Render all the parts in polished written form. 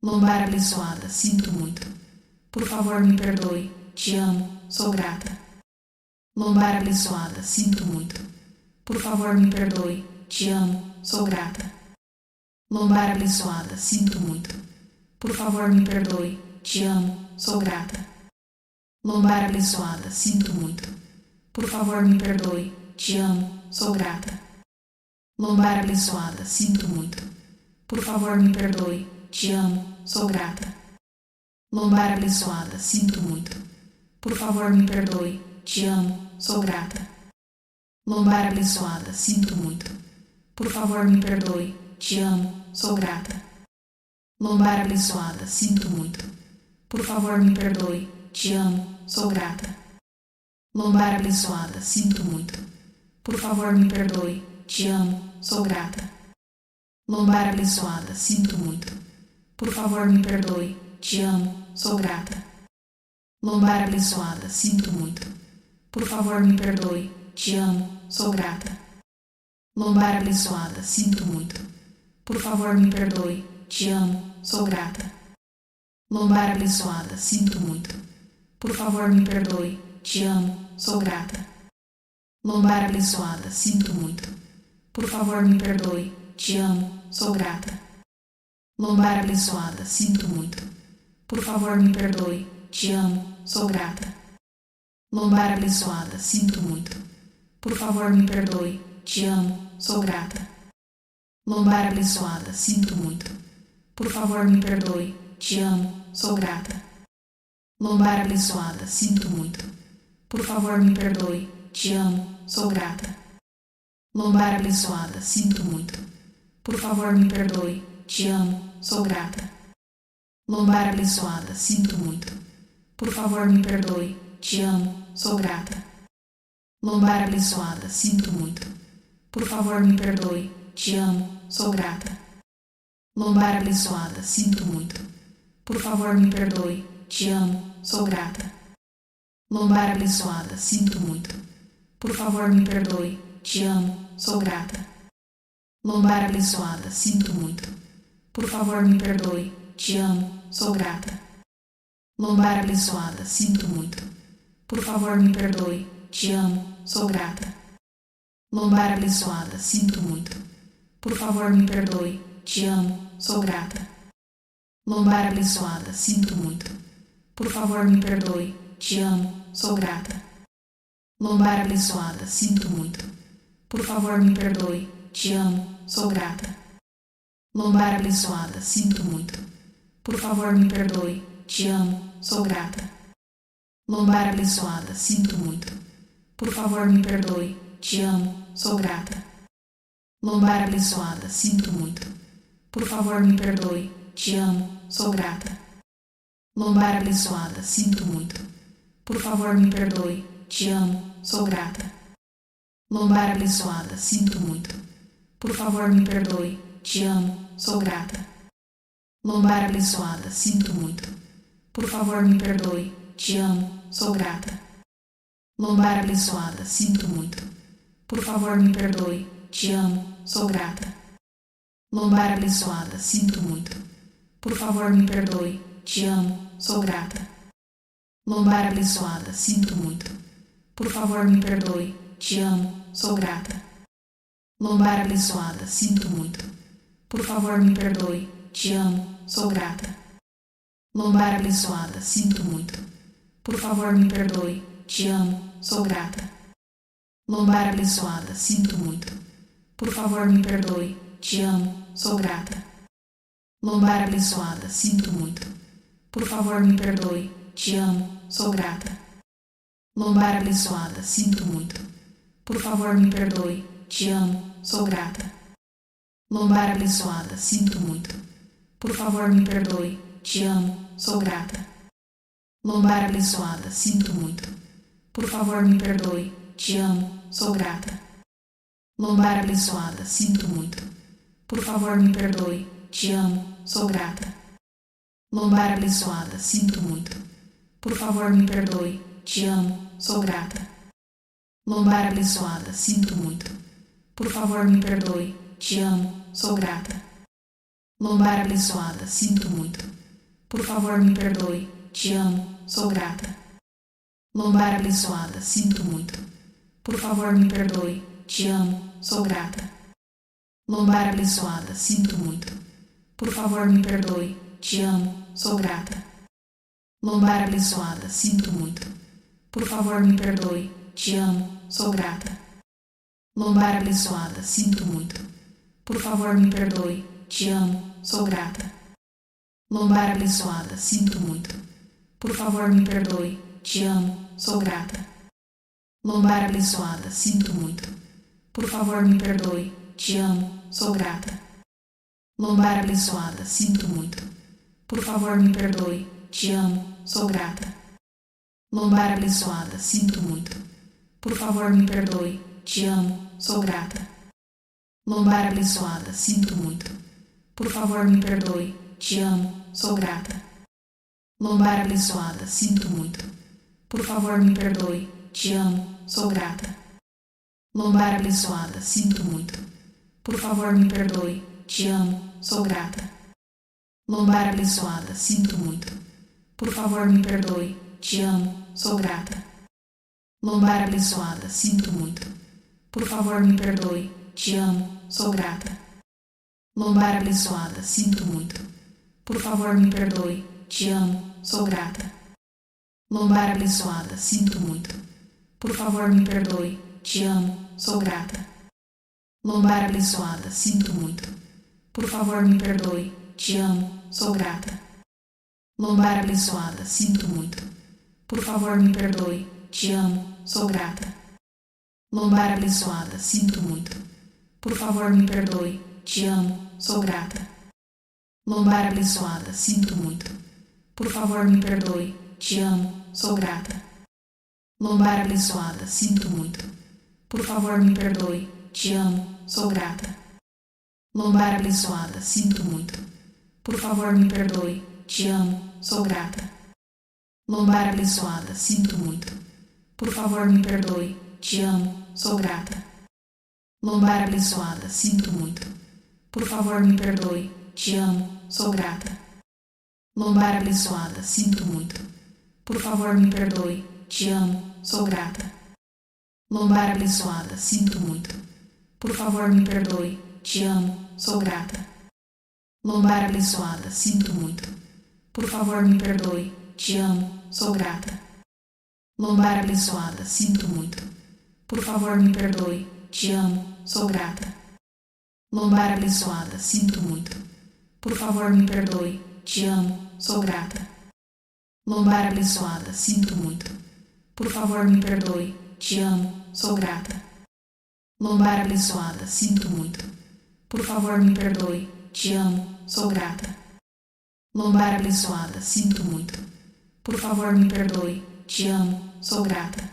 Lombar abençoada, sinto muito. Por favor, me perdoe. Te amo, sou grata. Lombar abençoada, sinto muito. Por favor, me perdoe. Te amo, sou grata. Lombar abençoada, sinto muito. Por favor, me perdoe. Te amo, sou grata. Lombar abençoada, sinto muito. Por favor, me perdoe. Te amo, sou grata. Lombar abençoada, sinto muito. Por favor, me perdoe. Te amo, sou grata. Lombar abençoada, sinto muito. Por favor, me perdoe. Te amo, sou grata. Lombar abençoada, sinto muito. Por favor, me perdoe. Te amo, sou grata. Lombar abençoada, sinto muito. Por favor, me perdoe. Te amo, sou grata. Lombar abençoada, sinto muito. Por favor, me perdoe. Te amo, sou grata. Lombar abençoada, sinto muito. Por favor, me perdoe. Te amo, sou grata. Lombar abençoada, sinto muito. Por favor, me perdoe. Te amo, sou grata. Lombar abençoada, sinto muito. Por favor, me perdoe. Te amo, sou grata. Lombar abençoada, sinto muito. Por favor, me perdoe. Te amo, sou grata. Lombar abençoada, sinto muito. Por favor, me perdoe. Te amo, sou grata. Lombar abençoada, sinto muito. Por favor, me perdoe. Te amo, sou grata. Lombar abençoada, sinto muito. Por favor, me perdoe. Te amo, sou grata. Lombar abençoada, sinto muito. Por favor, me perdoe. Te amo, sou grata. Lombar abençoada, sinto muito. Por favor, me perdoe. Te amo, sou grata. Lombar abençoada, sinto muito. Por favor, me perdoe. Te amo, sou grata. Lombar abençoada, sinto muito. Por favor, me perdoe. Te amo, sou grata. Lombar abençoada, sinto muito. Por favor, me perdoe. Te amo, sou grata. Lombar abençoada, sinto muito. Por favor, me perdoe. Te amo, sou grata. Lombar abençoada, sinto muito. Por favor, me perdoe. Te amo, sou grata. Lombar abençoada, sinto muito. Por favor, me perdoe. Te amo, sou grata. Lombar abençoada, sinto muito. Por favor, me perdoe. Te amo, sou grata. Lombar abençoada, sinto muito. Por favor, me perdoe. Te amo, sou grata. Lombar abençoada, sinto muito. Por favor, me perdoe. Te amo, sou grata. Lombar abençoada, sinto muito. Por favor, me perdoe. Te amo, sou grata. Lombar abençoada, sinto muito. Por favor, me perdoe. Te amo, sou grata. Lombar abençoada, sinto muito. Por favor, me perdoe. Te amo, sou grata. Lombar abençoada, sinto muito. Por favor, me perdoe. Te amo, sou grata. Lombar abençoada, sinto muito. Por favor, me perdoe. Te amo, sou grata. Lombar abençoada, sinto muito. Por favor, me perdoe. Te amo, sou grata. Lombar abençoada, sinto muito. Por favor, me perdoe. Te amo, sou grata. Lombar abençoada, sinto muito. Por favor, me perdoe. Te amo, sou grata. Lombar abençoada, sinto muito. Por favor, me perdoe. Te amo, sou grata. Lombar abençoada, sinto muito. Por favor, me perdoe. Te amo, sou grata. Lombar abençoada, sinto muito. Por favor, me perdoe. Te amo, sou grata. Lombar abençoada, sinto muito. Por favor, me perdoe. Te amo, sou grata. Lombar abençoada, sinto muito. Por favor, me perdoe. Te amo, sou grata. Lombar abençoada, sinto muito. Por favor, me perdoe. Te amo, sou grata. Lombar abençoada, sinto muito. Por favor, me perdoe. Te amo, sou grata. Lombar abençoada, sinto muito. Por favor, me perdoe. Te amo, sou grata. Lombar abençoada, sinto muito. Por favor, me perdoe. Te amo, sou grata. Lombar abençoada, sinto muito. Por favor, me perdoe. Te amo, sou grata. Lombar abençoada, sinto muito. Por favor, me perdoe. Te amo, sou grata. Lombar abençoada, sinto muito. Por favor, me perdoe. Te amo, sou grata. Lombar abençoada, sinto muito. Por favor, me perdoe. Te amo. Sou grata. Lombar abençoada. Sinto muito. Por favor, me perdoe. Te amo. Sou grata. Lombar abençoada. Sinto muito. Por favor, me perdoe. Te amo. Sou grata. Lombar abençoada. Sinto muito. Por favor, me perdoe. Te amo. Sou grata. Lombar abençoada. Sinto muito. Por favor, me perdoe. Te amo. Sou grata. Lombar abençoada. Sinto muito. Por favor, me perdoe. Te amo. Sou grata. Lombar abençoada. Sinto muito. Por favor, me perdoe. Te amo. Sou grata. Lombar abençoada. Sinto muito. Por favor, me perdoe. Te amo. Sou grata. Lombar abençoada. Sinto muito. Por favor, me perdoe. Te amo. Sou grata. Lombar abençoada. Sinto muito. Por favor, me perdoe. Te amo. Sou grata. Lombar abençoada. Sinto muito. Por favor, me perdoe. Te amo. Sou grata. Lombar abençoada. Sinto muito. Por favor, me perdoe. Te amo. Sou grata. Lombar abençoada. Sinto muito. Por favor, me perdoe. Te amo. Sou grata. Lombar abençoada. Sinto muito. Por favor, me perdoe. Te amo. Sou grata. Lombar abençoada. Sinto muito. Por favor, me perdoe. Te amo. Sou grata. Lombar abençoada. Sinto muito. Por favor, me perdoe. Te amo. Sou grata. Lombar abençoada. Sinto muito. Por favor, me perdoe. Te amo. Sou grata. Lombar abençoada. Sinto muito. Por favor, me perdoe. Te amo. Sou grata. Lombar abençoada. Sinto muito. Por favor, me perdoe. Te amo. Sou grata. Lombar abençoada. Sinto muito. Por favor, me perdoe. Te amo. Sou grata. Lombar abençoada. Sinto muito. Por favor, me perdoe. Te amo. Sou grata. Lombar abençoada. Sinto muito. Por favor, me perdoe. Te amo. Sou grata. Lombar abençoada. Sinto muito. Por favor, me perdoe. Te amo. Sou grata. Lombar abençoada. Sinto muito. Por favor, me perdoe. Te amo. Sou grata. Lombar abençoada. Sinto muito. Por favor, me perdoe. Te amo. Sou grata. Lombar abençoada. Sinto muito. Por favor, me perdoe. Te amo. Sou grata. Lombar abençoada. Sinto muito. Por favor, me perdoe. Te amo. Sou grata. Lombar abençoada. Sinto muito. Por favor, me perdoe. Te amo. Sou grata. Lombar abençoada. Sinto muito. Por favor, me perdoe. Te amo. Sou grata. Lombar abençoada. Sinto muito. Por favor, me perdoe. Te amo. Sou grata. Lombar abençoada. Sinto muito. Por favor, me perdoe. Te amo. Sou grata. Lombar abençoada. Sinto muito. Por favor, me perdoe. Te amo. Sou grata.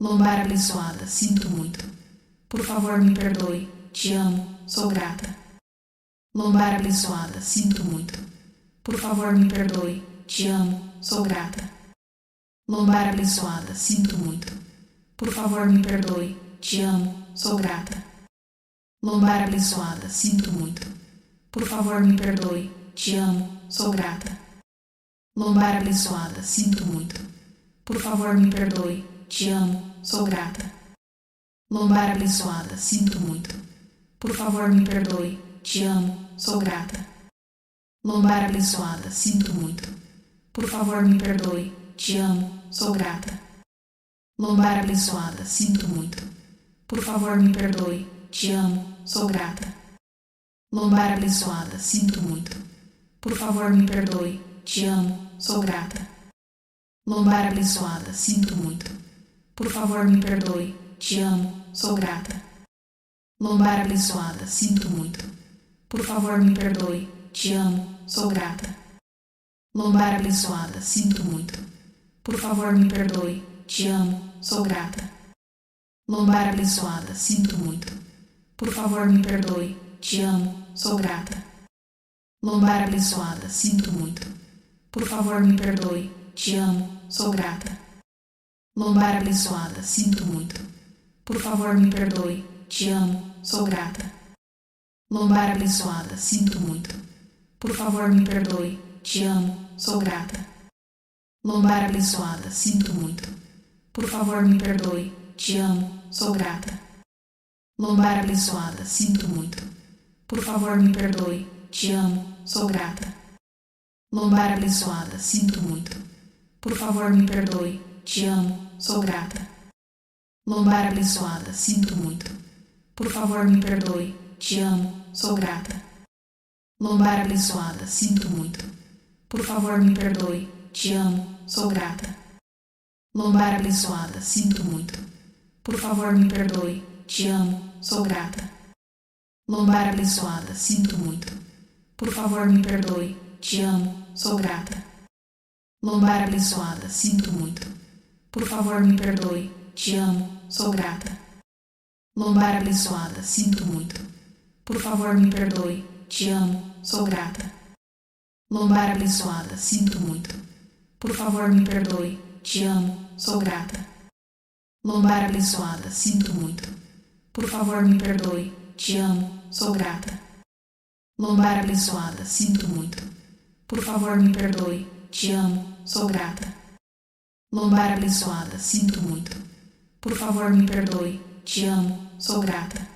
Lombar abençoada. Sinto muito. Por favor, me perdoe. Te amo. Sou grata. Lombar abençoada. Sinto muito. Por favor, me perdoe. Te amo. Sou grata. Lombar abençoada. Sinto muito. Por favor, me perdoe. Te amo. Sou grata. Lombar abençoada. Sinto muito. Por favor, me perdoe. Te amo. Sou grata. Lombar abençoada. Sinto muito. Por favor, me perdoe. Te amo. Sou grata. Lombar abençoada. Sinto muito. Por favor, me perdoe. Te amo. Sou grata. Lombar abençoada. Sinto muito. Por favor, me perdoe. Te amo. Sou grata. Lombar abençoada. Sinto muito. Por favor, me perdoe. Te amo. Sou grata. Lombar abençoada. Sinto muito. Por favor, me perdoe. Te amo. Sou grata. Lombar abençoada. Sinto muito. Por favor, me perdoe. Te amo. Sou grata. Lombar abençoada. Sinto muito. Por favor, me perdoe. Te amo. Sou grata. Lombar abençoada. Sinto muito. Por favor, me perdoe. Te amo. Sou grata. Lombar abençoada. Sinto muito. Por favor, me perdoe. Te amo. Sou grata. Lombar abençoada. Sinto muito. Por favor, me perdoe. Te amo. Sou grata. Lombar abençoada. Sinto muito. Por favor, me perdoe. Te amo. Sou grata. Lombar abençoada. Sinto muito. Por favor, me perdoe. te amo, sou grata. Lombar abençoada, sinto muito. Por favor, me perdoe, te amo, sou grata. Lombar abençoada, sinto muito. Por favor, me perdoe, te amo, sou grata. Lombar abençoada, sinto muito. Por favor, me perdoe, te amo, sou grata. Lombar abençoada, sinto muito. Por favor, me perdoe, te amo, sou grata. Lombar abençoada, sinto muito. Por favor, me perdoe, te amo, sou grata. Lombar abençoada, sinto muito. Por favor, me perdoe, te amo, sou grata. Lombar abençoada, sinto muito. Por favor, me perdoe, te amo, sou grata. Lombar abençoada, sinto muito. Por favor, me perdoe, te amo, sou grata. Lombar abençoada, sinto muito. Por favor, me perdoe, te amo, sou grata. Lombar abençoada, sinto muito. Por favor, me perdoe, te amo, sou grata. Lombar abençoada, sinto muito. Por favor, me perdoe, te amo, sou grata. Lombar abençoada, sinto muito. Por favor, me perdoe, te amo, sou grata. Lombar abençoada, sinto muito. Por favor, me perdoe, te amo, sou grata.